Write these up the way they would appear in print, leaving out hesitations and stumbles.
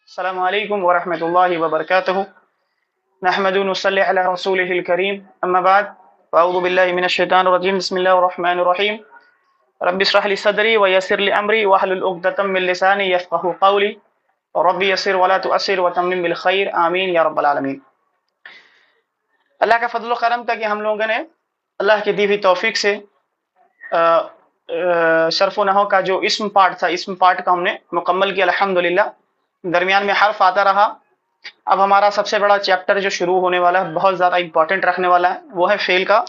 السلام علیکم ورحمۃ اللہ وبرکاتہ نحمد ونصلی علی رسولہ الکریم اما بعد فاعوذ باللہ من الشیطان الرجیم بسم اللہ الرحمن الرحیم رب اشرح لی صدری ویسر لی امری واحلل عقدۃ من لسانی یفقهوا قولی رب یسر ولا تؤثر وتمم بالخیر آمین یا رب العالمین۔ اللہ کا فضل و کرم تھا کہ ہم لوگوں نے اللہ کی دی ہوئی توفیق سے صرف و نحو کا جو اسم پارٹ تھا، اسم پارٹ کا ہم نے مکمل کیا الحمدللہ۔ درمیان میں حرف آتا رہا۔ اب ہمارا سب سے بڑا چیپٹر جو شروع ہونے والا ہے، بہت زیادہ امپورٹنٹ رکھنے والا ہے، وہ ہے فعل کا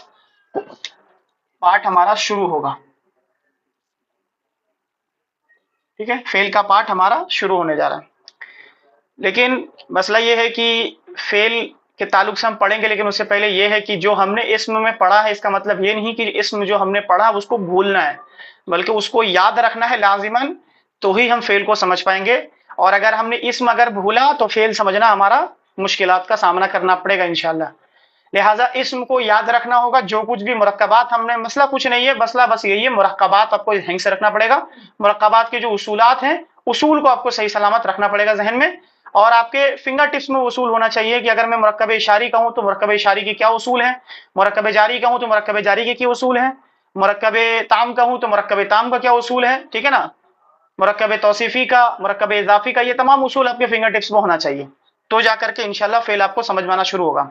پارٹ ہمارا شروع ہوگا۔ ٹھیک ہے، فعل کا پارٹ ہمارا شروع ہونے جا رہا ہے۔ لیکن مسئلہ یہ ہے کہ فعل کے تعلق سے ہم پڑھیں گے، لیکن اس سے پہلے یہ ہے کہ جو ہم نے اسم میں پڑھا ہے، اس کا مطلب یہ نہیں کہ اسم جو ہم نے پڑھا اس کو بھولنا ہے، بلکہ اس کو یاد رکھنا ہے لازماً، تو ہی ہم فعل کو سمجھ پائیں گے۔ اور اگر ہم نے اسم اگر بھولا تو فعل سمجھنا ہمارا مشکلات کا سامنا کرنا پڑے گا انشاءاللہ۔ لہٰذا اسم کو یاد رکھنا ہوگا۔ جو کچھ بھی مرکبات ہم نے، مسئلہ کچھ نہیں ہے، مسئلہ بس یہی ہے، مرکبات آپ کو ذہن سے رکھنا پڑے گا۔ مرکبات کے جو اصولات ہیں، اصول کو آپ کو صحیح سلامت رکھنا پڑے گا ذہن میں، اور آپ کے فنگر ٹپس میں اصول ہونا چاہیے کہ اگر میں مرکب اشاری کہوں تو مرکب اشاری کے کیا اصول ہیں، مرکب جاری کہوں تو مرکب جاری کے کیا اصول ہیں، مرکب تام کہوں تو مرکب تام کا کیا اصول ہے، ٹھیک ہے نا، مرکب توصیفی کا، مرکب اضافی کا، یہ تمام اصول آپ کے فنگر ٹپس میں ہونا چاہیے، تو جا کر کے انشاءاللہ فعل آپ کو سمجھ میں آنا شروع ہوگا۔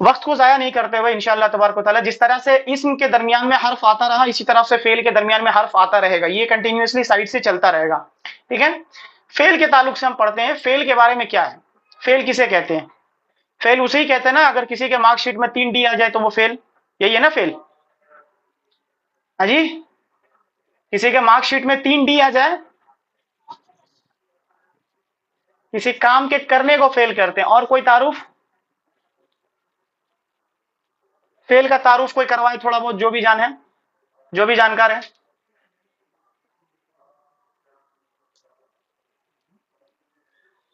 وقت کو ضائع نہیں کرتے ہوئے انشاءاللہ تبارک و تعالیٰ، جس طرح سے اسم کے درمیان میں حرف آتا رہا، اسی طرح سے فعل کے درمیان میں حرف آتا رہے گا، یہ کنٹینیوسلی سائڈ سے چلتا رہے گا۔ ٹھیک ہے، فعل کے تعلق سے ہم پڑھتے ہیں۔ فعل کے بارے میں کیا ہے، فعل کسے کہتے ہیں؟ فعل اسے ہی کہتے ہیں نا، اگر کسی کے مارک شیٹ میں 3 ڈی آ جائے تو وہ فعل، یہی ہے نا فعل؟ ہاں جی، کسی کے مارک شیٹ میں 3 ڈی آ جائے، کسی کام کے کرنے کو فعل کرتے ہیں۔ اور کوئی تعارف فعل کا تعارف کوئی کروائے تھوڑا بہت، جو بھی جان ہے، جو بھی جانکار ہے؟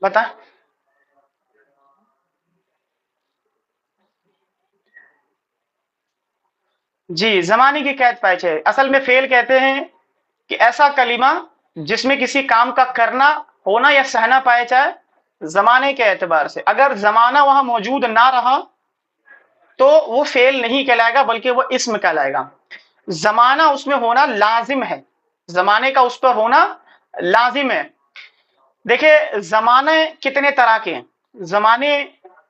بتا۔ جی، زمانے کی قید پیچ ہے۔ اصل میں فعل کہتے ہیں کہ ایسا کلمہ جس میں کسی کام کا کرنا، ہونا یا سہنا پایا جائے زمانے کے اعتبار سے۔ اگر زمانہ وہاں موجود نہ رہا تو وہ فعل نہیں کہلائے گا، بلکہ وہ اسم کہلائے گا۔ زمانہ اس میں ہونا لازم ہے، زمانے کا اس پر ہونا لازم ہے۔ دیکھیں، زمانے کتنے طرح کے ہیں؟ زمانے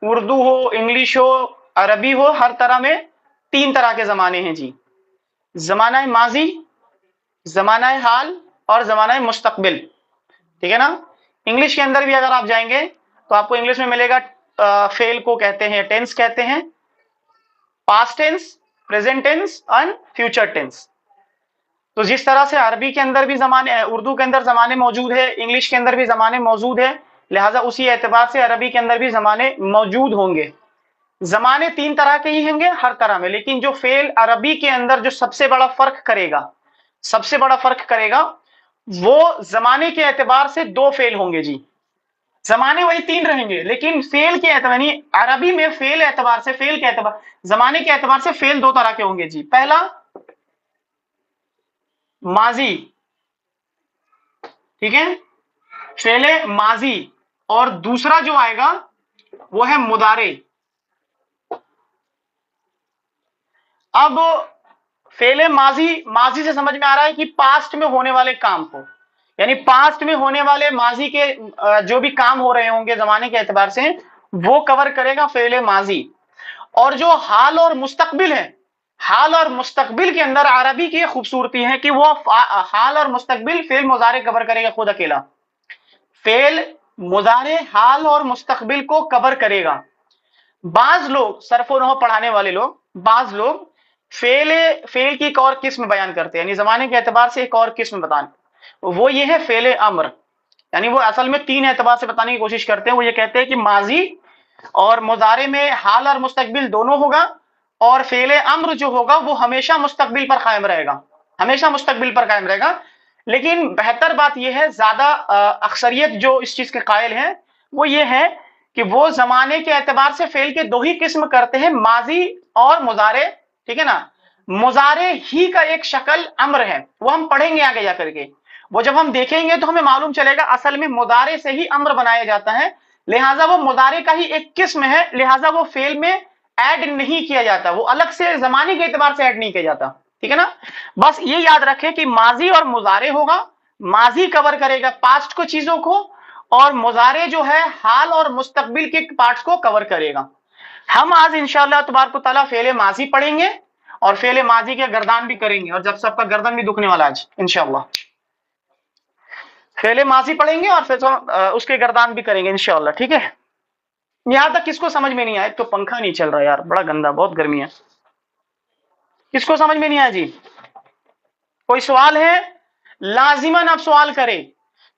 اردو ہو، انگلش ہو، عربی ہو، ہر طرح میں 3 طرح کے زمانے ہیں جی۔ زمانہ ماضی، زمانہ حال اور زمانہ مستقبل، ٹھیک ہے نا۔ انگلش کے اندر بھی اگر آپ جائیں گے تو آپ کو انگلش میں ملے گا، فعل کو کہتے ہیں ٹینس کہتے ہیں، past tense, present tense and future tennis. تو جس طرح سے عربی کے اندر بھی زمانے، اردو کے اندر زمانے موجود ہے، انگلش کے اندر بھی زمانے موجود ہے، لہٰذا اسی اعتبار سے عربی کے اندر بھی زمانے موجود ہوں گے۔ زمانے 3 طرح کے ہی ہوں گے ہر طرح میں، لیکن جو فعل عربی کے اندر جو سب سے بڑا فرق کرے گا، سب سے بڑا فرق کرے گا، وہ زمانے کے اعتبار سے 2 فعل ہوں گے جی۔ زمانے وہی 3 رہیں گے، لیکن فعل کے اعتبار، یعنی عربی میں فعل اعتبار سے، فعل کے اعتبار، زمانے کے اعتبار سے فعل 2 طرح کے ہوں گے جی۔ پہلا ماضی، ٹھیک ہے، فعل ماضی، اور دوسرا جو آئے گا وہ ہے مضارع۔ اب فعل ماضی، ماضی سے سمجھ میں آ رہا ہے کہ پاسٹ میں ہونے والے کام کو، یعنی پاسٹ میں ہونے والے ماضی کے جو بھی کام ہو رہے ہوں گے زمانے کے اعتبار سے، وہ کور کرے گا فعل ماضی۔ اور جو حال اور مستقبل ہے، حال اور مستقبل کے اندر عربی کی خوبصورتی ہے کہ وہ حال اور مستقبل فعل مضارع کور کرے گا خود اکیلا، فعل مضارع حال اور مستقبل کو کور کرے گا۔ بعض لوگ صرف و نحو پڑھانے والے لوگ، بعض لوگ فعل کی ایک اور قسم بیان کرتے ہیں، یعنی زمانے کے اعتبار سے ایک اور قسم بتانے، وہ یہ ہے فعل امر۔ یعنی وہ اصل میں 3 اعتبار سے بتانے کی کوشش کرتے ہیں۔ وہ یہ کہتے ہیں کہ ماضی اور مضارع میں حال اور مستقبل دونوں ہوگا، اور فعل امر جو ہوگا وہ ہمیشہ مستقبل پر قائم رہے گا، ہمیشہ مستقبل پر قائم رہے گا۔ لیکن بہتر بات یہ ہے، زیادہ اکثریت جو اس چیز کے قائل ہیں وہ یہ ہے کہ وہ زمانے کے اعتبار سے فعل کے 2 ہی قسم کرتے ہیں، ماضی اور مضارع، ٹھیک ہے نا۔ مضارع ہی کا ایک شکل امر ہے، وہ ہم پڑھیں گے آگے جا کر کے۔ وہ جب ہم دیکھیں گے تو ہمیں معلوم چلے گا اصل میں مضارع سے ہی امر بنایا جاتا ہے، لہٰذا وہ مضارع کا ہی ایک قسم ہے، لہٰذا وہ فعل میں ایڈ نہیں کیا جاتا، وہ الگ سے زمانے کے اعتبار سے ایڈ نہیں کیا جاتا، ٹھیک ہے نا؟ بس یہ یاد رکھیں کہ ماضی اور مضارع ہوگا، ماضی کور کرے گا پاسٹ کو چیزوں کو، اور مضارع جو ہے حال اور مستقبل کے پارٹس کو کور کرے گا۔ ہم آج انشاءاللہ تبارک و تعالیٰ فعل ماضی پڑھیں گے اور فعل ماضی کے گردان بھی کریں گے، اور جب سب کا گردن بھی دکھنے والا آج انشاءاللہ، فعل ماضی پڑھیں گے اور پھر اس کے گردان بھی کریں گے انشاءاللہ، ٹھیک ہے؟ یہاں تک کس کو سمجھ میں نہیں آیا؟ تو پنکھا نہیں چل رہا یار، بڑا گندا، بہت گرمی ہے، کس کو سمجھ میں نہیں آیا جی؟ کوئی سوال ہے؟ لازماً آپ سوال کریں،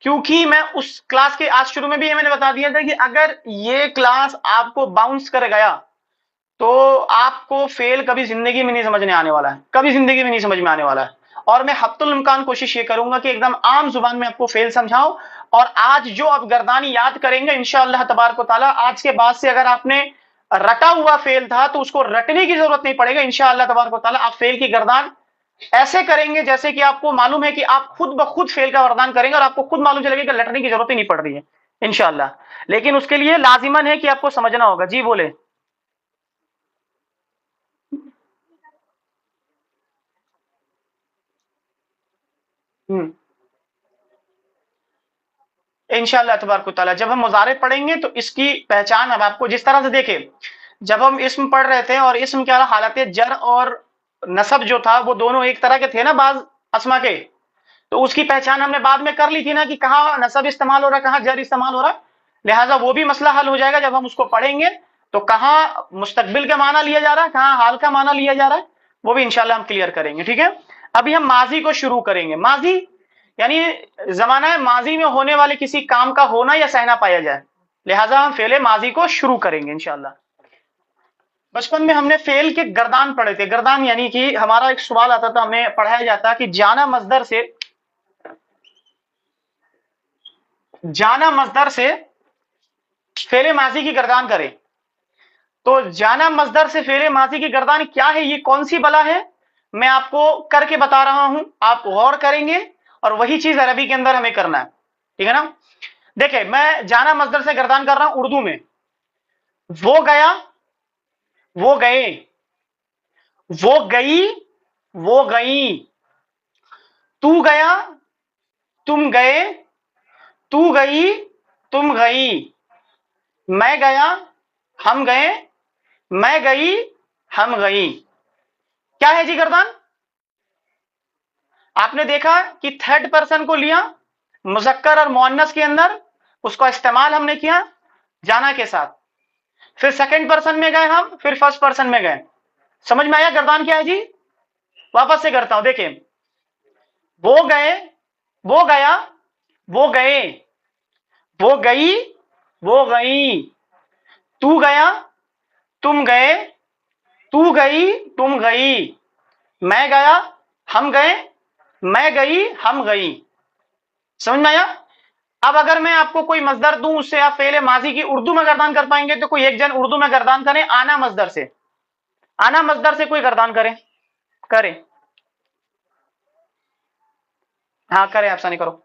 کیونکہ میں اس کلاس کے آج شروع میں بھی میں نے بتا دیا تھا کہ اگر یہ کلاس آپ کو باؤنس کر گیا تو آپ کو فیل کبھی زندگی میں نہیں سمجھنے آنے والا ہے، کبھی زندگی میں نہیں سمجھ میں آنے والا ہے، اور میں حتی الامکان کوشش یہ کروں گا کہ ایک دم عام زبان میں آپ کو فیل سمجھاؤں، اور آج جو آپ گردانی یاد کریں گے انشاءاللہ تبارک و تعالیٰ، آج کے بعد سے اگر آپ نے رٹا ہوا فیل تھا تو اس کو رٹنے کی ضرورت نہیں پڑے گا انشاءاللہ تبارک و تعالیٰ، آپ فیل کی گردان ایسے کریں گے جیسے کہ آپ کو معلوم ہے کہ آپ خود بخود فیل کا گردان کریں گے، اور آپ کو خود معلوم چلے گا کہ لٹنے کی ضرورت ہی نہیں پڑ رہی ہے انشاءاللہ، لیکن اس کے لیے لازماً ہے کہ آپ کو سمجھنا ہوگا۔ جی بولے۔ انشاءاللہ تبارک و تعالیٰ جب ہم مضارع پڑھیں گے تو اس کی پہچان اب آپ کو جس طرح سے دیکھیں، جب ہم اسم پڑھ رہے تھے اور اسم کیا حالت جر اور نصب جو تھا وہ دونوں ایک طرح کے تھے نا بعض اسما کے، تو اس کی پہچان ہم نے بعد میں کر لی تھی نا کہ کہاں نصب استعمال ہو رہا ہے، کہاں جر استعمال ہو رہا ہے، لہٰذا وہ بھی مسئلہ حل ہو جائے گا جب ہم اس کو پڑھیں گے، تو کہاں مستقبل کا معنی لیا جا رہا ہے، کہاں حال کا معنی لیا جا رہا ہے، وہ بھی انشاءاللہ ہم کلیئر کریں گے، ٹھیک ہے؟ ابھی ہم ماضی کو شروع کریں گے۔ ماضی یعنی زمانہ ماضی میں ہونے والے کسی کام کا ہونا یا سہنا پایا جائے، لہٰذا ہم فعل ماضی کو شروع کریں گے انشاءاللہ۔ بچپن میں ہم نے فعل کے گردان پڑھے تھے، گردان یعنی کہ ہمارا ایک سوال آتا تھا، ہمیں پڑھایا جاتا کہ جانا مصدر سے فعل ماضی کی گردان کرے، تو جانا مصدر سے فعل ماضی کی گردان کیا ہے، یہ کون سی بلا ہے، میں آپ کو کر کے بتا رہا ہوں، آپ غور کریں گے اور وہی چیز عربی کے اندر ہمیں کرنا ہے، ٹھیک ہے نا؟ دیکھیں میں جانا مصدر سے گردان کر رہا ہوں اردو میں، وہ گیا، وہ گئے، وہ گئی، وہ گئی، تو گیا، تم گئے، تو گئی، تم گئی، میں گیا، ہم گئے، میں گئی، ہم گئی، کیا ہے جی گردان؟ آپ نے دیکھا کہ تھرڈ پرسن کو لیا مذکر اور مؤنث کے اندر، اس کا استعمال ہم نے کیا جانا کے ساتھ، پھر سیکنڈ پرسن میں گئے ہم، پھر فرسٹ پرسن میں گئے، سمجھ میں آیا گردان کیا ہے جی؟ واپس سے کرتا ہوں، دیکھیں وہ گئے، وہ گیا، وہ گئے، وہ گئی، وہ گئی، تو گیا، تم گئے، تو گئی، تم گئی، میں گیا، ہم گئے، میں گئی، ہم گئی، سمجھ میں آیا؟ اب اگر میں آپ کو کوئی مصدر دوں اس سے آپ فعل ماضی کی اردو میں گردان کر پائیں گے تو کوئی ایک جن اردو میں گردان کریں، آنا مصدر سے، آنا مصدر سے کوئی گردان کریں، ہاں کریں، آپ سانی کرو،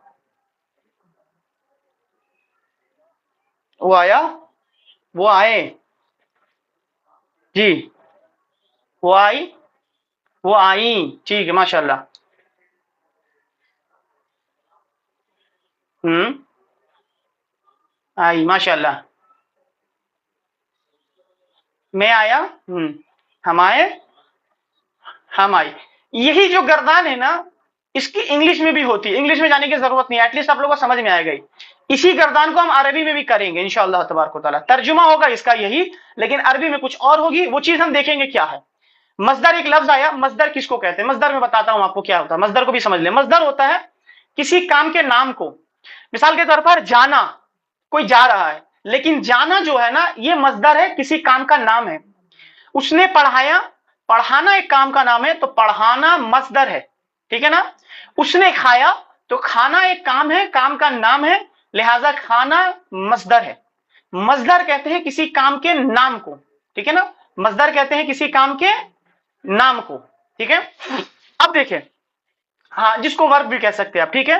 وہ آیا، وہ آئے، جی وہ آئی، وہ آئیں، ٹھیک ہے ماشاءاللہ، آئی ماشاءاللہ، میں آیا، ہم آئے، ہم آئی، یہی جو گردان ہے نا اس کی انگلش میں بھی ہوتی ہے، انگلش میں جانے کی ضرورت نہیں ہے، ایٹ لیسٹ آپ لوگوں کو سمجھ میں آئے گی، اسی گردان کو ہم عربی میں بھی کریں گے انشاءاللہ تبارک و تعالیٰ، ترجمہ ہوگا اس کا یہی، لیکن عربی میں کچھ اور ہوگی، وہ چیز ہم دیکھیں گے کیا ہے۔ مصدر ایک لفظ آیا، مصدر کس کو کہتے ہیں؟ مصدر میں بتاتا ہوں آپ کو کیا ہوتا ہے، مصدر کو بھی سمجھ لیں، مصدر ہوتا ہے کسی کام کے نام کو، مثال کے طور پر جانا، کوئی جا رہا ہے، لیکن جانا جو ہے نا یہ مصدر ہے، کسی کام کا نام ہے، اس نے پڑھایا، پڑھانا ایک کام کا نام ہے تو پڑھانا مصدر ہے، ٹھیک ہے نا؟ اس نے کھایا تو کھانا ایک کام ہے، کام کا نام ہے، لہذا کھانا مصدر ہے، مصدر کہتے ہیں کسی کام کے نام کو، ٹھیک ہے نا؟ مصدر کہتے ہیں کسی کام کے نام کو، ٹھیک ہے؟ اب دیکھیں، ہاں جس کو ورب بھی کہہ سکتے ہیں آپ، ٹھیک ہے؟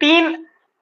3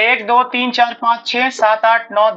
1 2 3 4 5 6 7 8 9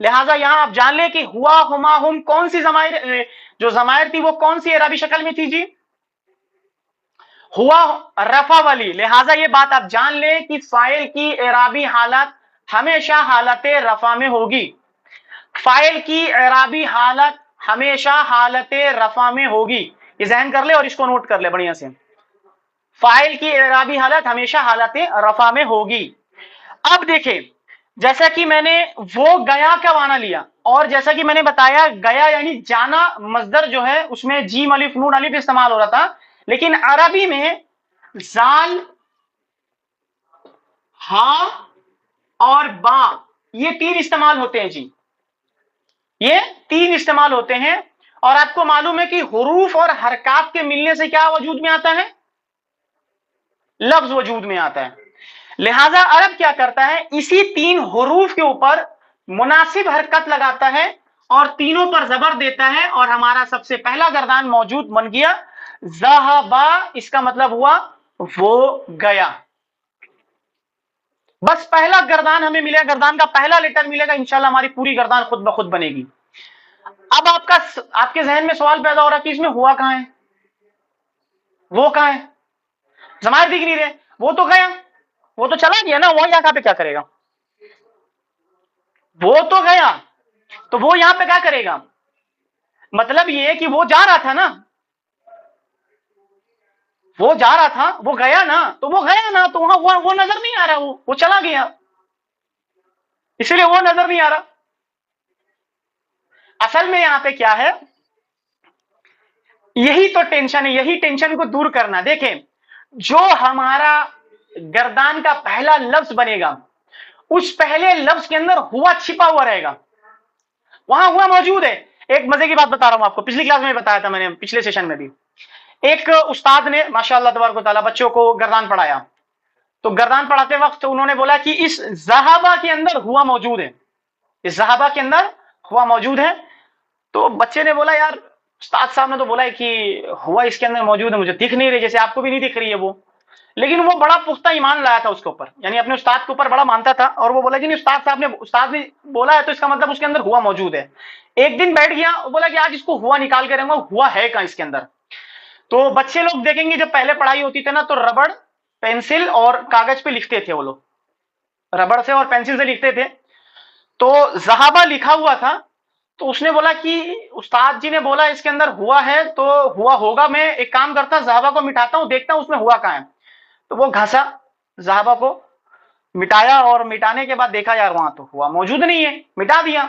لہٰذا یہاں آپ جان لیں کہ ہوا ہما ہم کون سی ضمائر جو ضمائر تھی وہ کون سی اعرابی شکل میں تھی جی؟ ہوا رفع والی. لہٰذا یہ بات آپ جان لیں کہ فاعل کی اعرابی حالت ہمیشہ حالت رفع میں ہوگی. فاعل کی اعرابی حالت ہمیشہ حالت رفع میں ہوگی. یہ ذہن کر لے اور اس کو نوٹ کر لے بڑھیا سے. فاعل کی اعرابی حالت ہمیشہ حالت رفع میں ہوگی. اب دیکھیں جیسا کہ میں نے وہ گیا کا معنی لیا اور جیسا کہ میں نے بتایا گیا یعنی جانا مصدر جو ہے اس میں جیم الف نون الف استعمال ہو رہا تھا، لیکن عربی میں زال ہا اور با یہ تین استعمال ہوتے ہیں جی، یہ تین استعمال ہوتے ہیں. اور آپ کو معلوم ہے کہ حروف اور حرکات کے ملنے سے کیا وجود میں آتا ہے؟ لفظ وجود میں آتا ہے. لہذا عرب کیا کرتا ہے اسی تین حروف کے اوپر مناسب حرکت لگاتا ہے اور تینوں پر زبر دیتا ہے اور ہمارا سب سے پہلا گردان موجود بن گیا ذہبا. اس کا مطلب ہوا وہ گیا. بس پہلا گردان ہمیں ملے گا، گردان کا پہلا لیٹر ملے گا، انشاءاللہ ہماری پوری گردان خود بخود بنے گی. اب آپ کے ذہن میں سوال پیدا ہو رہا ہے کہ اس میں ہوا کہاں ہے، وہ کہاں ہے؟ ضمائر دکھ نہیں رہے. وہ تو گیا، وہ تو چلا گیا نا، وہ یہاں پہ کیا کرے گا؟ وہ تو گیا تو وہ یہاں پہ کیا کرے گا؟ مطلب یہ ہے کہ وہ جا رہا تھا نا، وہ جا رہا تھا، وہ گیا نا، تو وہ گیا نا تو وہاں وہ نظر نہیں آ رہا، وہ چلا گیا، اس لیے وہ نظر نہیں آ رہا. اصل میں یہاں پہ کیا ہے، یہی تو ٹینشن ہے، یہی ٹینشن کو دور کرنا. دیکھیں جو ہمارا گردان کا پہلا لفظ بنے گا اس پہلے لفظ کے اندر ہوا چھپا ہوا رہے گا، وہاں ہوا موجود ہے. ایک مزے کی بات بتا رہا ہوں آپ کو، پچھلی کلاس میں بتایا تھا میں نے، پچھلے سیشن میں بھی. ایک استاد نے ماشاءاللہ تبارک و تعالیٰ بچوں کو گردان پڑھایا، تو گردان پڑھاتے وقت انہوں نے بولا کہ اس ذہبہ کے اندر ہوا موجود ہے، اس ذہبہ کے اندر ہوا موجود ہے. تو بچے نے بولا یار استاد صاحب نے تو بولا ہے کہ ہوا اس کے اندر موجود ہے، مجھے دکھ نہیں رہی، جیسے آپ کو بھی نہیں دکھ رہی ہے وہ. لیکن وہ بڑا پختہ ایمان لایا تھا اس کے اوپر، یعنی اپنے استاد کے اوپر بڑا مانتا تھا، اور وہ بولا کہ نہیں استاد نے بولا ہے تو اس کا مطلب اس کے اندر ہوا موجود ہے. ایک دن بیٹھ گیا، بولا کہ آج اس کو ہوا نکال کے رہوں گا، ہوا ہے کہاں اس کے اندر. تو بچے لوگ دیکھیں گے جب پہلے پڑھائی ہوتی تھی نا تو ربڑ پینسل اور کاغذ پہ لکھتے تھے، وہ لوگ ربڑ سے اور پینسل سے لکھتے تھے. تو ذہابہ لکھا ہوا تھا، تو اس نے بولا کہ استاد جی نے بولا اس کے اندر ہوا ہے تو ہوا ہوگا، میں ایک کام کرتا ذہابہ کو مٹاتا ہوں، دیکھتا ہوں اس میں ہوا کہاں ہے. تو وہ گھسا ذہابہ کو، مٹایا، اور مٹانے کے بعد دیکھا یار وہاں تو ہوا موجود نہیں ہے، مٹا دیا.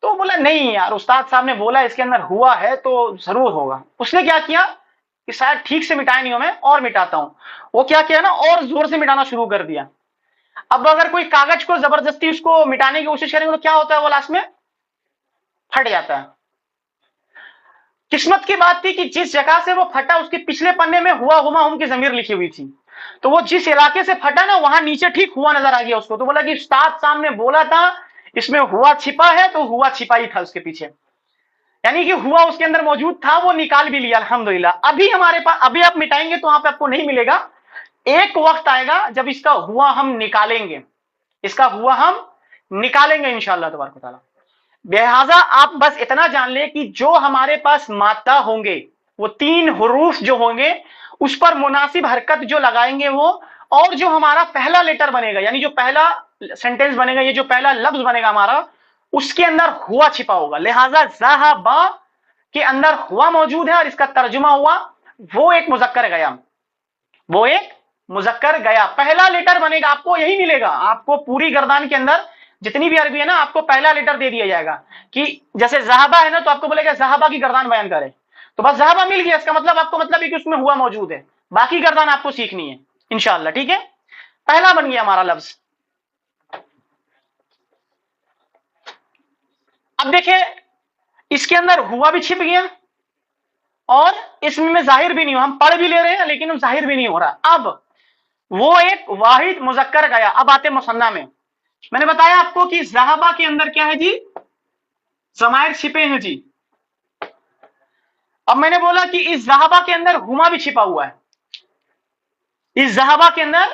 تو بولا نہیں یار استاد صاحب نے بولا اس کے اندر ہوا ہے تو ضرور ہوگا. اس نے کیا کیا کہ شاید ٹھیک سے مٹایا نہیں ہوں میں، اور مٹاتا ہوں. وہ کیا کیا نا، اور زور سے مٹانا شروع کر دیا. اب اگر کوئی کاغذ کو زبردستی اس کو مٹانے کی کوشش کریں گے تو کیا ہوتا ہے، وہ لاسٹ میں پھٹ جاتا ہے. قسمت کی بات تھی کہ جس جگہ سے وہ پھٹا اس کے پچھلے پنے میں ہوا ہما ہم کی ضمیر لکھی ہوئی تھی، تو وہ جس علاقے سے پھٹا نا وہاں نیچے ٹھیک ہوا نظر آ گیا اس کو. تو بولا کہ استاد صاحب نے بولا تھا اس میں ہوا چھپا ہے، تو ہوا چھپا ہی تھا اس کے پیچھے، یعنی کہ ہوا اس کے اندر موجود تھا، وہ نکال بھی لیا الحمدللہ. ابھی ہمارے پاس، ابھی آپ مٹائیں گے تو وہاں پہ آپ کو نہیں ملے گا. ایک وقت آئے گا جب اس کا ہوا ہم نکالیں گے، اس کا ہوا ہم نکالیں گے انشاءاللہ تبارک و تعالیٰ. لہٰذا آپ بس اتنا جان لیں کہ جو ہمارے پاس مادہ ہوں گے، وہ تین حروف جو ہوں گے اس پر مناسب حرکت جو لگائیں گے وہ، اور جو ہمارا پہلا لیٹر بنے گا، یعنی جو پہلا سینٹینس بنے گا، یہ جو پہلا لفظ بنے گا ہمارا، اس کے اندر ہوا چھپا ہوگا. لہٰذا ذہبا کے اندر ہوا موجود ہے اور اس کا ترجمہ ہوا وہ ایک مذکر گیا، وہ ایک مذکر گیا. پہلا لیٹر بنے گا، آپ کو یہی ملے گا. آپ کو پوری گردان کے اندر جتنی بھی عربی ہے نا، آپ کو پہلا لیٹر دے دیا جائے گا کہ جیسے ذہبا ہے نا تو آپ کو بولے گا ذہبا کی گردان بیان کرے، تو بس ذہبا مل گیا، اس کا مطلب آپ کو مطلب ہے کہ اس میں ہوا موجود ہے. باقی گردان آپ کو سیکھنی ہے انشاءاللہ. ٹھیک ہے، پہلا بن گیا ہمارا لفظ. اب دیکھیں اس کے اندر ہوا بھی چھپ گیا اور اس میں ظاہر بھی نہیں ہو، ہم پڑھ بھی لے رہے ہیں لیکن ظاہر بھی نہیں ہو رہا. اب وہ ایک واحد مذکر گیا. اب آتے مثنیٰ میں. میں نے بتایا آپ کو کہ ذہبا کے اندر کیا ہے جی، ضمائر چھپے ہیں جی. اب میں نے بولا کہ اس ذہبا کے اندر ہما بھی چھپا ہوا ہے، اس ذہبا کے اندر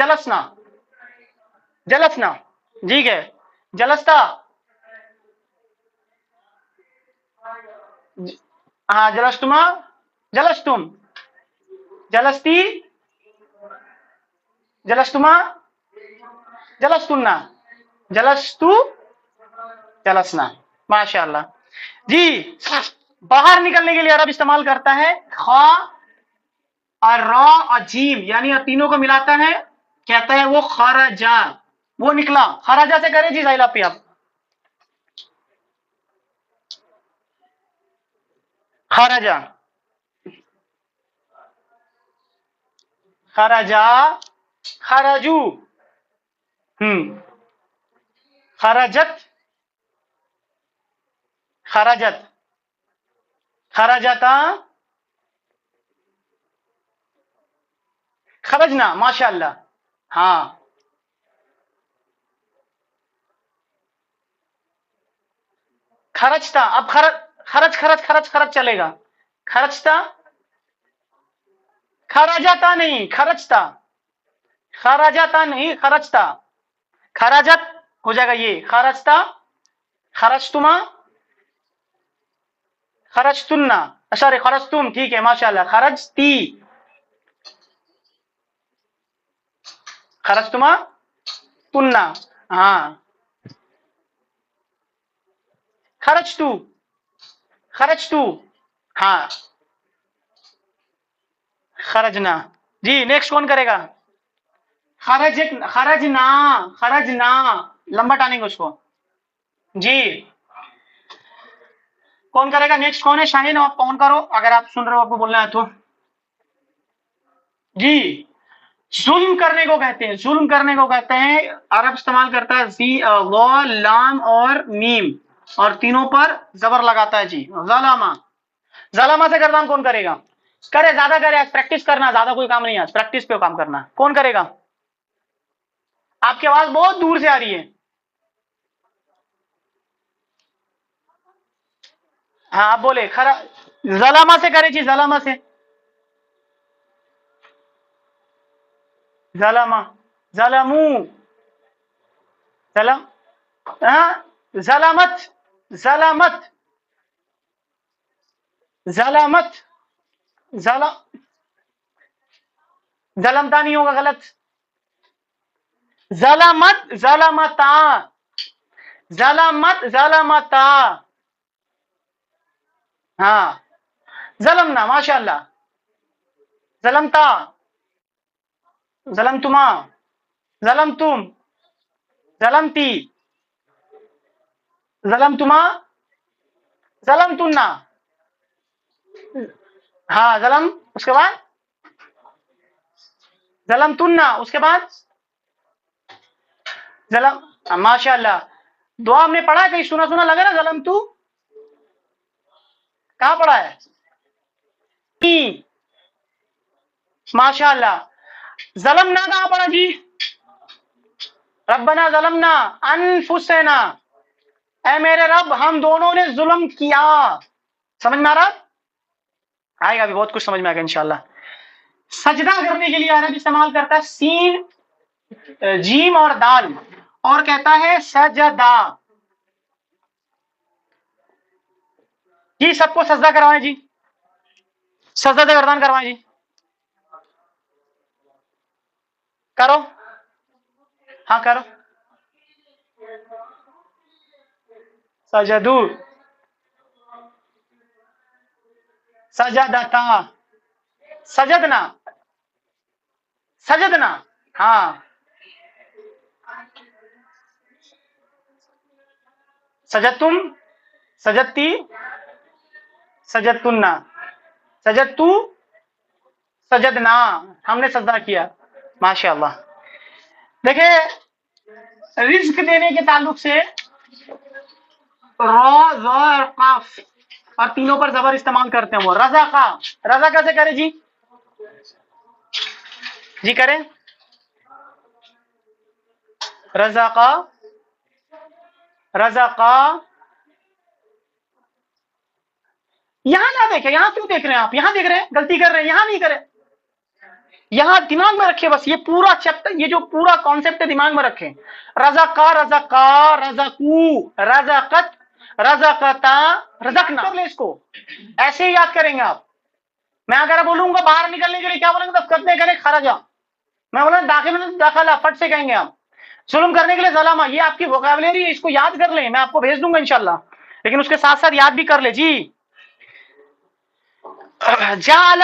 جلسنا جلسنا ٹھیک ہے. جلستا ہاں جلستما جلستم جلستی جلستما جلستنا جلستو جلسنا. ماشاء اللہ جی. باہر نکلنے کے لیے عرب استعمال کرتا ہے خا اور را اور جیم، یعنی تینوں کو ملاتا ہے، کہتا ہے وہ خرجا، وہ نکلا. خرجا سے کرے جی زائلہ پہ آپ. خرجا خرجا خرجو خرجت خرجت خرجتا خرجنا. ماشاء اللہ ہاں. خرچتا، اب خرچ خرچ خرچ خرچ چلے گا. خرچتا خراجاتا نہیں خرچتا، خراجاتا نہیں خرچتا. خراجت ہو جائے گا یہ خرچتا خرچتما خرچتنا سوری خرچتم. ٹھیک ہے ماشاء اللہ. خرچتی خرچتما تننا ہاں. خرچتو خرچتو ہاں. خرجنا جی. نیکسٹ کون کرے گا؟ خرجنا خرجنا لمبا ٹانیں گے اس کو جی. کون کرے گا؟ نیکسٹ کون ہے؟ شاہین آپ کون کرو اگر آپ سن رہے ہو، آپ کو بولنا ہے تو جی. ظلم کرنے کو کہتے ہیں، ظلم کرنے کو کہتے ہیں. عرب استعمال کرتا ہے زی غ لام اور میم، اور تینوں پر زبر لگاتا ہے جی. ظلامہ ظلامہ سے گردان کون کرے گا؟ کرے زیادہ کرے. آج پریکٹس کرنا، زیادہ کوئی کام نہیں ہے، آج پریکٹس پہ کام کرنا. کون کرے گا؟ آپ کی آواز بہت دور سے آ رہی ہے. ہاں آپ بولے. ظلامہ سے کرے جی. ظلامہ سے ظلامہ ظلمو ظلم ظلمت ظلمت ظلمت ظلمتا نہیں ہوگا، غلط. ظلمت ظلمتا ظلمت ظلمتا ہاں. ظلمنا ماشاء اللہ. ظلمتا ظلمتما ظلمتم ظلمتی ظلمتما ظلمتنا ہاں. ظلم اس کے بعد ظلمتنا اس کے بعد ظلم. ماشاء اللہ. دعا ہم نے پڑھا ہے کہیں؟ سنا سنا لگا نا. ظلمتو کہاں پڑھا ہے؟ ماشاء اللہ. ظلمنا کہاں پڑھا جی؟ ربنا ظلمنا انفسنا، اے میرے رب ہم دونوں نے ظلم کیا. سمجھ میں آ رہا؟ آئے گا بھی بہت کچھ سمجھ میں آئے گا انشاءاللہ. سجدہ کرنے کے لیے عرب استعمال کرتا ہے سین جیم اور دال، اور کہتا ہے سجدہ. جی سب کو سجدہ کروائیں جی. سجدہ گردان کروائیں جی. کرو ہاں کرو. سجدو سجدتا سجدنا سجدنا ہاں. سجدتم سجدتی سجدتنا سجدتو سجدنا، ہم نے سجدہ کیا. ماشاء اللہ. دیکھیں رزق دینے کے تعلق سے را ذا اور قاف اور تینوں پر زبر استعمال کرتے ہیں. وہ رزقا، رزا کیسے کرے جی؟ جی کریں. رزقا رزقا. یہاں نہ دیکھیں، یہاں کیوں دیکھ رہے ہیں آپ؟ یہاں دیکھ رہے ہیں، غلطی کر رہے ہیں. یہاں نہیں کریں. یہاں دماغ میں رکھے بس، یہ پورا چیپٹر، یہ جو پورا کانسیپٹ ہے دماغ میں رکھیں. رزقا رزقا رزقو رزقت رزقتا رزقنا، کر لیں اس کو، ایسے ہی یاد کریں گے آپ. میں اگر بولوں گا باہر نکلنے کے لیے کیا بولیں گے؟ کرنے کرے خرجا. میں بولا داخل میں داخلہ، فٹ سے کہیں گے آپ. ظلم کرنے کے لیے ظلامہ، یہ آپ کی ووکیبلری ہے، اس کو یاد کر لیں. میں آپ کو بھیج دوں گا انشاءاللہ، لیکن اس کے ساتھ ساتھ یاد بھی کر لیں. جی جعل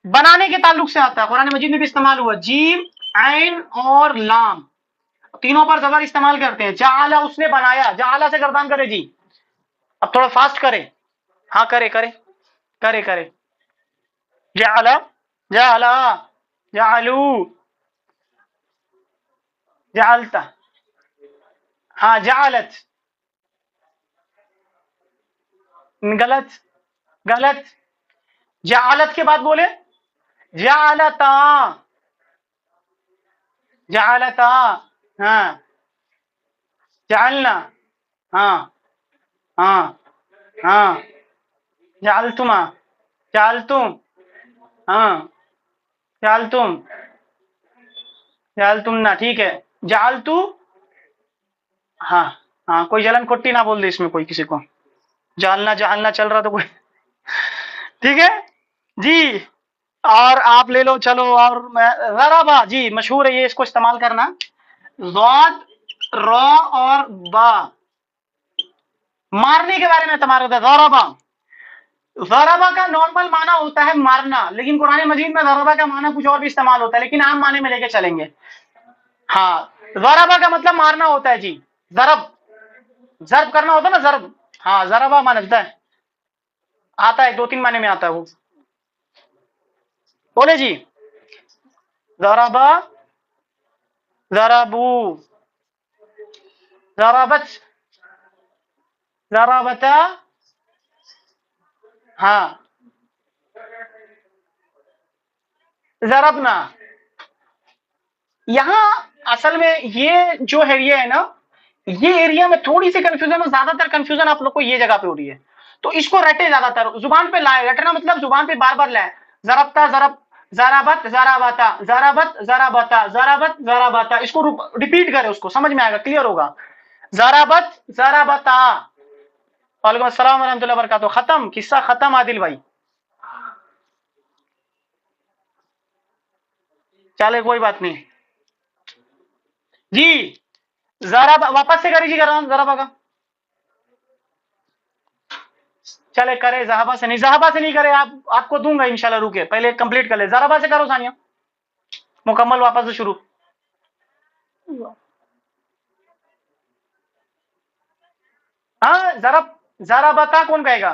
بنانے کے تعلق سے آتا ہے، قرآن مجید میں بھی استعمال ہوا. جیم عین اور لام تینوں پر زبر استعمال کرتے ہیں. جعل اس نے بنایا، جعل سے گردان کرے. جی اب تھوڑا فاسٹ کرے. ہاں کرے کرے کرے کرے. جعل جعل جعلو جعلت، ہاں جعلت، غلط غلط. جعلت کے بعد بولے جعلتا جعلتا. ہاں جعلنا، ہاں ہاں ہاں. جعلتما جعلتم، ہاں جعلتم جعلتمنا. ٹھیک ہے. جعلتو، ہاں ہاں. کوئی جلن کٹی نہ بول دے اس میں کوئی کسی کو. جالنا جالنا چل رہا تو کوئی. ٹھیک ہے جی. اور آپ لے لو چلو. اور ضربا، جی مشہور ہے یہ، اس کو استعمال کرنا. ضاد را اور با، مارنے کے بارے میں استعمال ہوتا ہے. ضربا، ضربا کا نارمل معنی ہوتا ہے مارنا، لیکن قرآن مجید میں ضربا کا معنی کچھ اور بھی استعمال ہوتا ہے، لیکن عام معنی میں لے کے چلیں گے. ہاں ضربا کا مطلب مارنا ہوتا ہے. جی ضرب، ضرب کرنا ہوتا ہے نا، ضرب. ہاں ضربا معنی آتا ہے، دو تین معنی میں آتا ہے وہ. بولے جی ضربا، ضربو، ضربت، ضربتا. ہاں ضربنا. یہاں اصل میں یہ جو ایریا ہے نا، یہ ایریا میں تھوڑی سی کنفیوژن ہے، زیادہ تر کنفیوژن آپ لوگ کو یہ جگہ پہ ہو رہی ہے، تو اس کو رٹے، زیادہ تر زبان پہ لائے. رٹنا مطلب زبان پہ بار بار لائے. ضربتا ضرب، ضربت ضربتا، ضربت ضربتا، ضربت ضربتا. اس کو ریپیٹ کرے، اس کو سمجھ میں آئے گا، کلیئر ہوگا. ضربت ضربتا. وعلیکم السلام ورحمۃ اللہ وبرکاتہ. ختم قصہ ختم عادل بھائی. چلے کوئی بات نہیں. جی ذرا واپس سے کری جی کر ذرا کا. چلے کرے زہابا سے نہیں، زہابا سے نہیں کرے. آپ کو دوں گا انشاءاللہ، روکے پہلے کمپلیٹ کر لے. زہابا سے کرو ثانیہ، مکمل واپس سے شروع. ہاں ذرا ذرا بتا کون کہے گا؟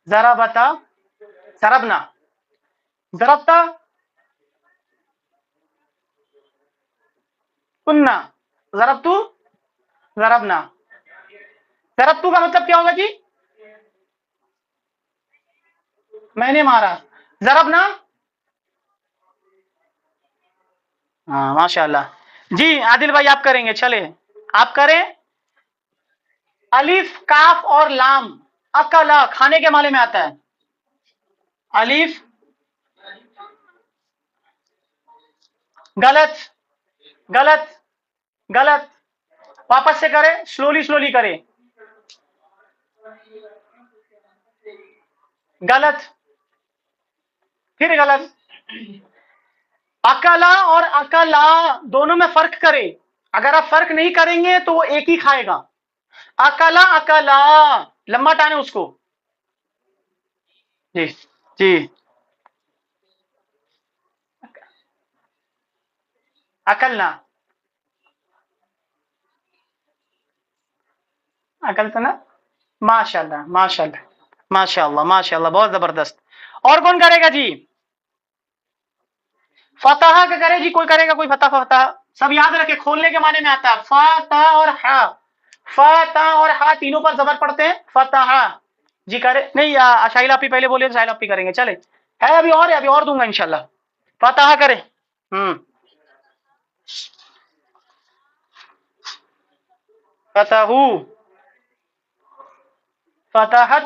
ذرا بتا، ضربنا، ضربتا، کننا، ضربتو، ضربنا. ضربتو کا مطلب کیا ہوگا جی؟ میں نے مارا. ضربنا، ہاں ماشاء اللہ. جی عادل بھائی آپ کریں گے، چلے آپ کریں. الف کاف اور لام، اکلا کھانے کے معنی میں آتا ہے. الف غلط غلط غلط. واپس سے کرے، سلولی سلولی کرے. غلط، پھر غلط. اکلا اور اکلا دونوں میں فرق کرے. اگر آپ فرق نہیں کریں گے تو وہ ایک ہی کھائے گا. اکلا اکلا، لمبا ٹانے اس کو. جی جی اکلنا، اکلتا نا. ماشاء اللہ ماشاء اللہ ماشاء اللہ ماشاء اللہ، بہت زبردست. اور کون کرے گا جی؟ فتح کا کرے جی، کوئی کرے گا؟ کوئی فتح فتح. سب یاد رکھے، کھولنے کے معنی میں آتا ہے. فتح اور ہا، فتح اور ہا تینوں پر زبر پڑتے ہیں. فتح جی کرے نہیں. شاہل آپ ہی پہلے بولے، شاہل آپ ہی کریں گے. چلے ہے ابھی اور ہے، ابھی اور دوں گا انشاءاللہ. فتح کرے. فتحو، فتحت،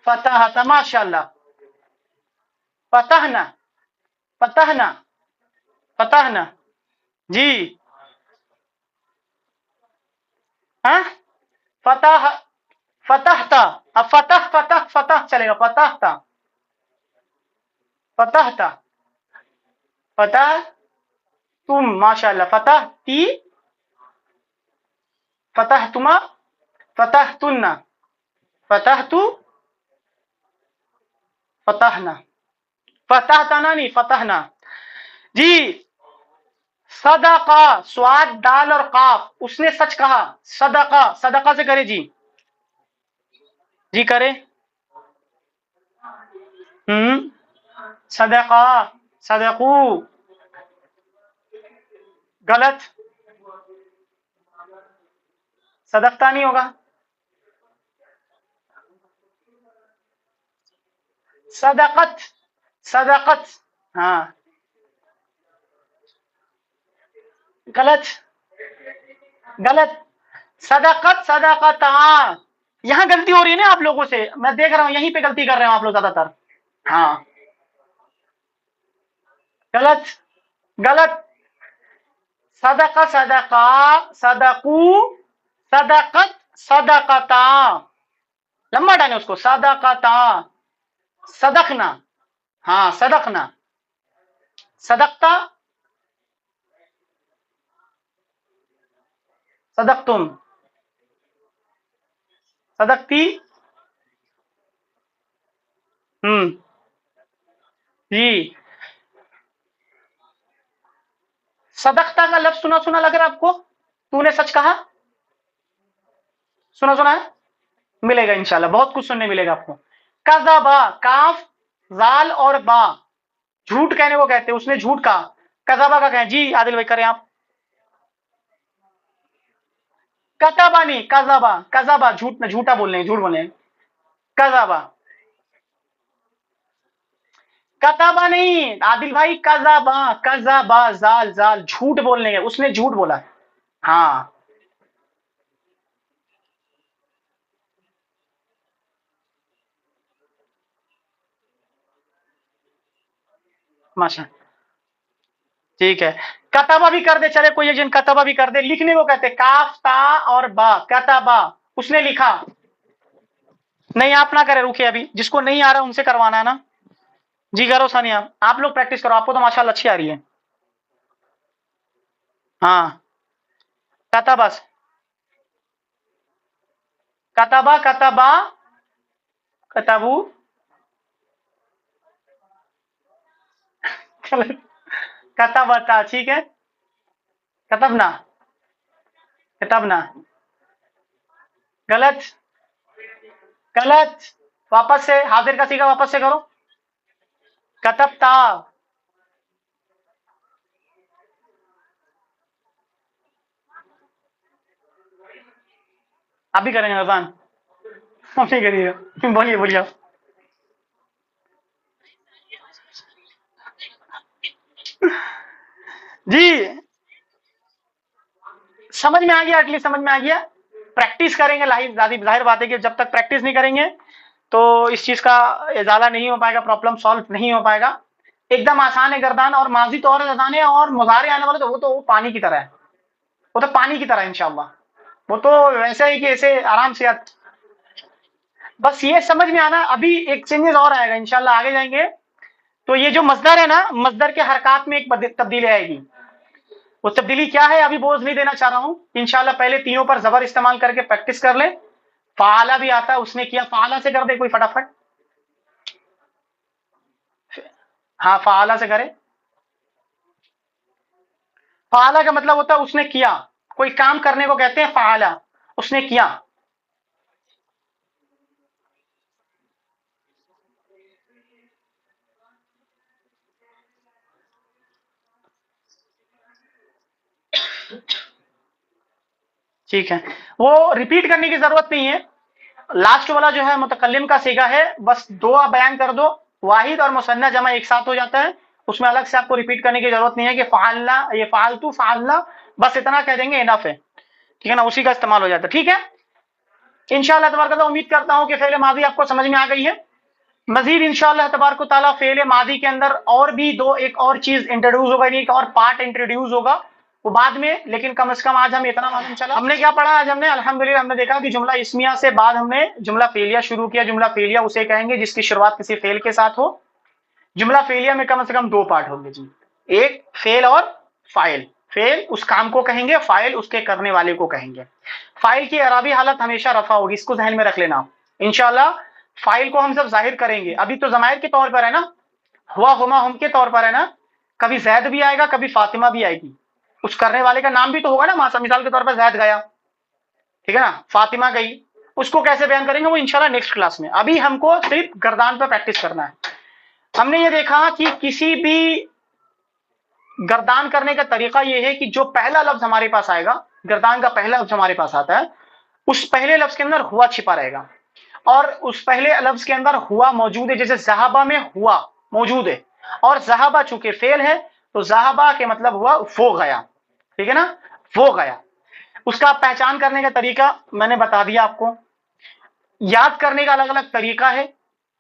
فتحت. ماشاء اللہ فتحنا فتحنا فتحنا جی ہاں فتح فتحتا اب فتح فتح فتح چلے گا فتحتا فتحتا فتح تم ماشاء اللہ فتح تی فتح تما فتح تن فتح تو فتحنا فتحتنا نہیں فتحنا جی صدقہ سواد دال اور قاف اس نے سچ کہا صدقہ صدقہ سے کرے جی جی کرے صدقہ صدقو غلط صدقتا نہیں ہوگا صدقت صدقت ہاں غلط غلط صدقت صدقتا یہاں غلطی ہو رہی ہے نا آپ لوگوں سے میں دیکھ رہا ہوں یہیں پہ غلطی کر رہے ہوں آپ لوگ زیادہ تر ہاں غلط غلط صدقہ صدقہ صدقو صدقت صدقتا لمبا ڈالیں اس کو صدقتا صدقنا ہاں صدقنا صدقتا صدقتم صدقتی جی صدقتا کا لفظ سنا سنا لگ رہا ہے آپ کو تو نے سچ کہا سنا سنا ہے ملے گا انشاءاللہ بہت کچھ سننے ملے گا آپ کو کذبا کاف زال اور با جھوٹ کہنے کو کہتے ہیں اس نے جھوٹ کہا کذبا کا کہیں جی عادل بھائی کریں آپ کتابا نہیں کذبا کذبا جھوٹ نہ جھوٹا بولنے جھوٹ بولنے کذبا کتابا نہیں عادل بھائی کذبا کذبا زال زال جھوٹ بولنے کے اس نے جھوٹ بولا ہاں ماشاء ٹھیک ہے کتابا بھی کر دے چلے کوئی ایک جن کتابا بھی کر دے لکھنے کو کہتے کاف تا اور با کتابا اس نے لکھا نہیں آپ نہ کرے رکے ابھی جس کو نہیں آ رہا ان سے کروانا ہے نا جی کرو ثانیہ آپ لوگ پریکٹس کرو آپ کو تو ماشاءاللہ اچھی آ رہی ہے ہاں کتابا کتابا کتابا کتابو کتابتا ٹھیک ہے کتبنا کتبنا غلط غلط واپس سے حاضر کا سیگا واپس سے کرو کتبتا آپ بھی کریں گے رضان آپ نہیں کریے بولیے بولیے آپ جی سمجھ میں آ گیا ایٹ لیسٹ سمجھ میں آ گیا پریکٹس کریں گے ظاہر بات ہے کہ جب تک پریکٹس نہیں کریں گے تو اس چیز کا ازالہ نہیں ہو پائے گا پرابلم سالو نہیں ہو پائے گا ایک دم آسان ہے گردان اور ماضی تو اور آسان ہے اور مضارع آنے والے تو وہ پانی کی طرح ہے وہ تو پانی کی طرح ہے انشاءاللہ وہ تو ویسے ہی کہ ایسے آرام سے بس یہ سمجھ میں آنا ابھی ایک چینجز اور آئے گا انشاءاللہ آگے جائیں گے تو یہ جو مصدر ہے نا مصدر کے حرکات میں ایک تبدیلی آئے گی وہ تبدیلی کیا ہے ابھی بوجھ نہیں دینا چاہ رہا ہوں انشاءاللہ پہلے تینوں پر زبر استعمال کر کے پریکٹس کر لیں فعالہ بھی آتا ہے اس نے کیا فعالہ سے کر دے کوئی فٹافٹ ہاں فعالہ سے کرے فعالہ کا مطلب ہوتا ہے اس نے کیا کوئی کام کرنے کو کہتے ہیں فعالہ اس نے کیا ٹھیک ہے وہ ریپیٹ کرنے کی ضرورت نہیں ہے لاسٹ والا جو ہے متکلم کا صیغہ ہے بس دو بیان کر دو واحد اور مثنیٰ جمع ایک ساتھ ہو جاتا ہے اس میں الگ سے آپ کو ریپیٹ کرنے کی ضرورت نہیں ہے کہ فعلنا یہ فعلتو فعلنا بس اتنا کہہ دیں گے انف ہے ٹھیک ہے نا اسی کا استعمال ہو جاتا ہے ٹھیک ہے انشاءاللہ تبارک اللہ امید کرتا ہوں کہ فعل ماضی آپ کو سمجھ میں آ گئی ہے مزید انشاءاللہ تبارک و تعالیٰ فعل ماضی کے اندر اور بھی ایک اور چیز انٹروڈیوس ہوگا، ایک اور پارٹ انٹروڈیوس ہوگا وہ بعد میں، لیکن کم از کم آج ہم اتنا معلوم چلا۔ ہم نے کیا پڑھا آج؟ ہم نے الحمدللہ ہم نے دیکھا کہ جملہ اسمیہ سے بعد ہم نے جملہ فعلیہ شروع کیا۔ جملہ فعلیہ اسے کہیں گے جس کی شروعات کسی فعل کے ساتھ ہو۔ جملہ فعلیہ میں کم سے کم دو پارٹ ہوں گے جی، ایک فعل اور فاعل۔ فعل اس کام کو کہیں گے، فاعل اس کے کرنے والے کو کہیں گے۔ فاعل کی اعرابی حالت ہمیشہ رفع ہوگی، اس کو ذہن میں رکھ لینا۔ انشاءاللہ فاعل کو ہم سب ظاہر کریں گے، ابھی تو ضمائر کے طور پر ہے نا، ہوا ہما ہم کے طور پر ہے نا، کبھی زید بھی آئے گا کبھی فاطمہ بھی آئے گی، اس کرنے والے کا نام بھی تو ہوگا نا، مثال کے طور پر زید گیا، ٹھیک ہے نا، فاطمہ گئی، اس کو کیسے بیان کریں گے وہ انشاءاللہ نیکسٹ کلاس میں۔ ابھی ہم کو صرف گردان پہ پریکٹس کرنا ہے۔ ہم نے یہ دیکھا کہ کسی بھی گردان کرنے کا طریقہ یہ ہے کہ جو پہلا لفظ ہمارے پاس آئے گا، گردان کا پہلا لفظ ہمارے پاس آتا ہے، اس پہلے لفظ کے اندر ہوا چھپا رہے گا، اور اس پہلے لفظ کے اندر ہوا موجود ہے۔ جیسے ذہبہ میں ہوا موجود ہے، اور ذہبہ چونکہ فعل ہے تو ذہبہ کے مطلب ہوا وہ گیا، ٹھیک ہے نا، وہ گیا۔ اس کا پہچان کرنے کا طریقہ میں نے بتا دیا آپ کو، یاد کرنے کا الگ الگ طریقہ ہے۔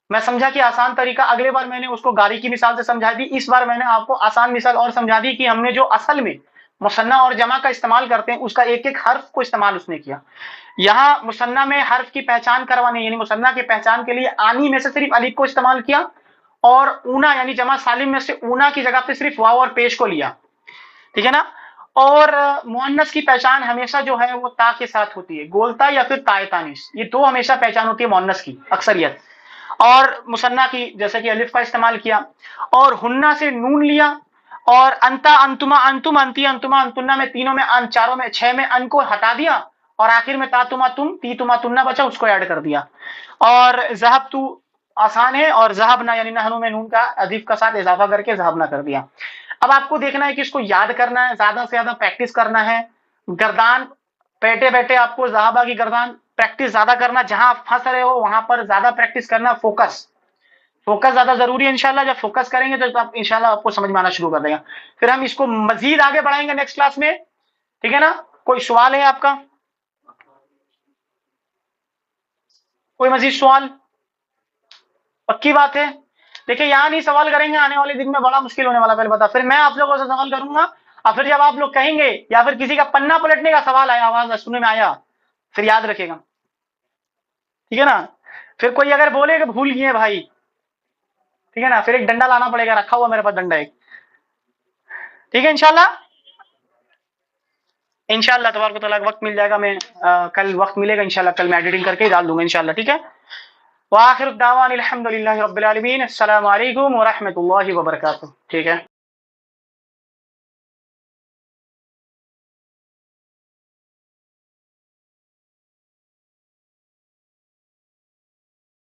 میں سمجھا کہ آسان طریقہ، اگلے بار میں نے اس کو گاڑی کی مثال سے سمجھا دی، اس بار میں نے آپ کو آسان مثال اور سمجھا دی کہ ہم نے جو اصل میں مثنیٰ اور جمع کا استعمال کرتے ہیں اس کا ایک ایک حرف کو استعمال اس نے کیا۔ یہاں مثنیٰ میں حرف کی پہچان کروانے، یعنی مثنیٰ کی پہچان کے لیے آنی میں سے صرف الف کو استعمال کیا، اور اونا یعنی جمع سالم میں سے اونا کی جگہ پہ صرف واو اور پیش کو لیا، ٹھیک ہے نا۔ اور مؤنث کی پہچان ہمیشہ جو ہے وہ تا کے ساتھ ہوتی ہے، گولتا یا پھر تائے تانیث، یہ دو ہمیشہ پہچان ہوتی ہے مؤنث کی اکثریت۔ اور مثنیٰ کی جیسے کہ الف کا استعمال کیا، اور ہنہ سے نون لیا، اور انتا انتما انتم انتی انتما انتنا میں تینوں میں ان، چاروں میں چھ میں ان کو ہٹا دیا، اور آخر میں تا تما تم تی تما تننا بچا، اس کو ایڈ کر دیا۔ اور ذہب تو آسان ہے، اور ذہبنا یعنی نحنو میں نون کا الف کا ساتھ اضافہ کر کے ذہبنا کر دیا۔ اب آپ کو دیکھنا ہے کہ اس کو یاد کرنا ہے، زیادہ سے زیادہ پریکٹس کرنا ہے۔ گردان بیٹھے بیٹھے آپ کو ذہبہ کی گردان پریکٹس زیادہ کرنا، جہاں آپ پھنس رہے ہو وہاں پر زیادہ پریکٹس کرنا، فوکس زیادہ ضروری ہے۔ انشاءاللہ جب فوکس کریں گے تو انشاءاللہ آپ کو سمجھ میں آنا شروع کر دے گا۔ پھر ہم اس کو مزید آگے بڑھائیں گے نیکسٹ کلاس میں، ٹھیک ہے نا۔ کوئی سوال ہے آپ کا؟ کوئی مزید سوال؟ پکی بات ہے؟ دیکھیں یہاں نہیں سوال کریں گے، آنے والے دن میں بڑا مشکل ہونے والا، پہلے بتا، پھر میں آپ لوگوں سے سوال کروں گا، اور پھر جب آپ لوگ کہیں گے یا پھر کسی کا پنا پلٹنے کا سوال آیا، آواز سننے میں آیا، پھر یاد رکھے گا، ٹھیک ہے نا۔ پھر کوئی اگر بولے کہ بھول گئے بھائی، ٹھیک ہے نا، پھر ایک ڈنڈا لانا پڑے گا، رکھا ہوا میرے پاس ڈنڈا ایک، ٹھیک ہے۔ انشاءاللہ تبارک و تعالیٰ وقت مل جائے گا، میں کل وقت ملے گا انشاءاللہ، کل میں ایڈیٹنگ کر کے ڈال دوں گا انشاءاللہ، ٹھیک ہے۔ وآخر الدعوان الحمدللہ رب العالمین، السلام علیکم ورحمۃ اللہ وبرکاتہ، ٹھیک ہے۔